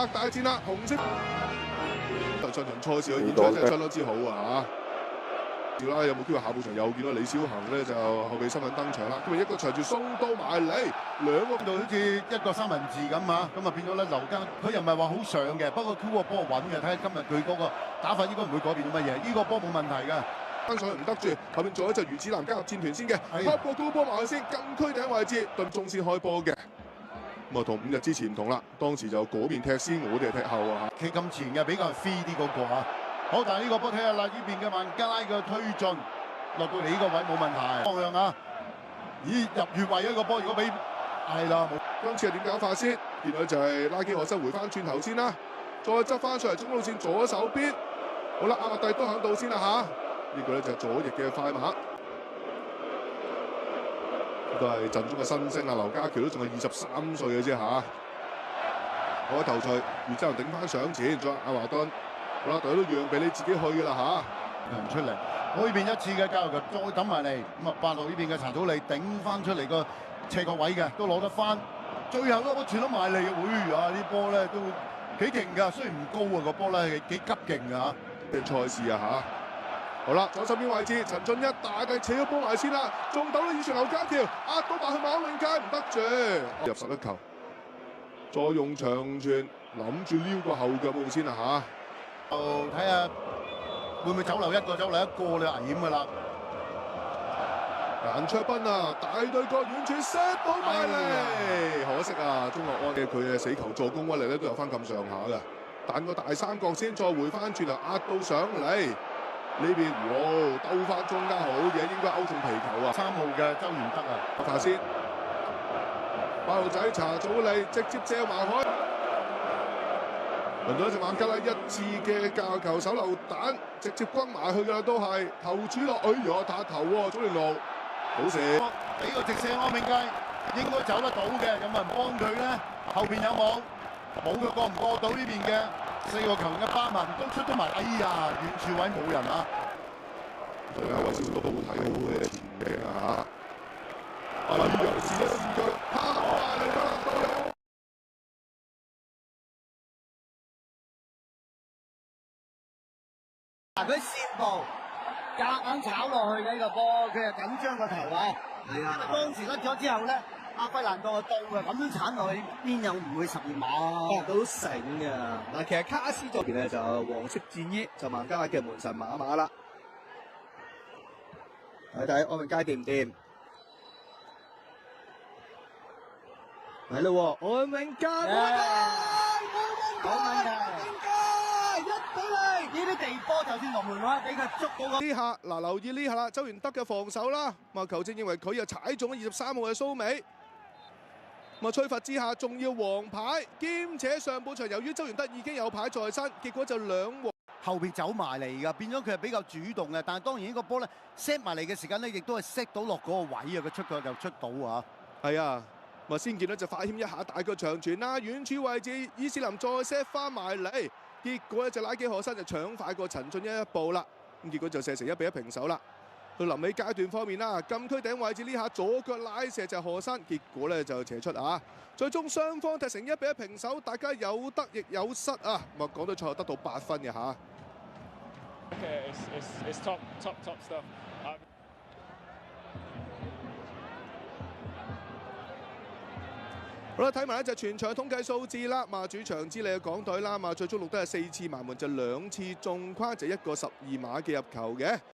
大戰啦，紅色上場賽事嘅演出真係相當之好啊嚇！啦，有冇機會下半場又見到李小恒咧就後備身份登場啦？咁啊一個長傳送到埋嚟，兩個度好似一個三文治咁啊！咁啊變咗咧劉家佢又唔係話好上嘅，不過 Q 個波穩嘅，睇下今日佢嗰個打法應該唔會改變到乜嘢。呢個波冇問題㗎。登上去唔得住，後邊仲有一隻魚子南加入戰團先嘅，開波高波埋去先，禁區頂位置對中先開波嘅。咁啊同5日之前唔同啦，當時就嗰邊踢先，我哋係踢後啊嚇。企咁前嘅比較 free 啲嗰個啊。好，但係呢個波睇下啦，呢邊嘅孟加拉嘅推進落到嚟呢個位冇問題。方向啊，咦入越位一個波，如果俾係啦，今次係點搞法先？見到就係拉基荷森回翻轉頭先啦，再執翻上嚟中路線左手邊。好啦，阿麥蒂都響度先啦嚇。呢個咧就係左翼嘅快馬，都係陣中嘅新星啊！劉家喬都仲係23歲嘅啫嚇。好啊，頭槌，然之後頂翻上前，再阿華頓，好啦，隊都讓俾你自己去㗎啦嚇。唔出嚟，呢邊一次嘅交流球再抌埋嚟，咁啊8路呢邊嘅查祖利頂翻出嚟個斜角位嘅，都攞得翻。最後嗰波傳咗埋嚟，會啊啲波咧都幾勁㗎，雖然唔高啊個波咧幾急勁㗎嚇。嘅賽事啊嚇。好啦，左手邊位置，陳俊一大計扯咗波埋先啦，中鬥啦，以傳劉家喬壓到埋去馬永佳唔得住，入11球，再用長傳，諗住撩個後腳步先啦嚇。就睇下會唔會走漏一個，走漏一個你危險㗎啦。顏卓斌啊，大對角遠處 set 到埋嚟，可惜啊，中樂安嘅佢嘅死球助攻威力咧都有翻咁上下㗎，彈個大三角先，再回翻轉頭壓到上嚟。呢邊哇兜翻中間好嘢，應該勾中皮球啊！3號嘅周元德啊，下先8號仔查祖利直接借埋開，輪到一隻孟加拉一次嘅教球手榴彈，直接轟埋去㗎啦，都係頭柱落，哎呀打頭喎，祖連奴好射，俾個直射柯明佳應該走得到嘅，有冇人幫佢咧？後邊有冇？冇佢過唔過到呢邊嘅4個球員嘅巴文都出咗埋，哎呀遠處位冇人啊！對啊，韋少都好睇好嘅前景啊嚇！啊呢樣試一試腳，哇你得都有。佢先步夾硬炒落去嘅呢個波，佢係緊張個頭啊！係啊，當時甩咗之後咧，阿費蘭度就到嘅，咁樣鏟落去邊有唔會12碼？都醒嘅。嗱，其實卡斯嗰邊咧就黃色戰衣，就孟加拉嘅門神馬馬啦。睇睇安永佳掂唔掂？係咯喎，安永佳，冇問題。呢啲地波就算龍門話俾佢捉到個呢下嗱，留意呢下啦，周元德嘅防守啦。咁啊，球證認為佢又踩中咗23號嘅蘇美。咁啊，吹罰之下仲要黃牌，兼且上半場由於周元德已經有牌在身，結果就2黃。後邊走埋嚟㗎，變咗佢係比較主動嘅。但係當然呢個波咧 set 埋嚟嘅時間咧，亦都係 set 到落嗰個位啊，佢出腳就出到啊。係啊，咁啊先見到就快謙一下大腳長傳啦，遠處位置伊斯林再 set 翻埋嚟，結果咧就拉基荷森就搶快過陳俊一步啦，咁結果就射成1比1平手啦。去臨尾階段方面啦，禁區頂位置呢下左腳拉射就荷森，結果咧就斜出啊。最終雙方踢成1比1平手，大家有得亦有失啊。咁啊講到最後得到8分嘅嚇。Okay, it's top stuff. 好啦，睇埋咧就全場統計數字啦。嘛主場之利嘅港隊啦，嘛最終錄得係4次埋門，就2次中框，就1個12碼嘅入球嘅。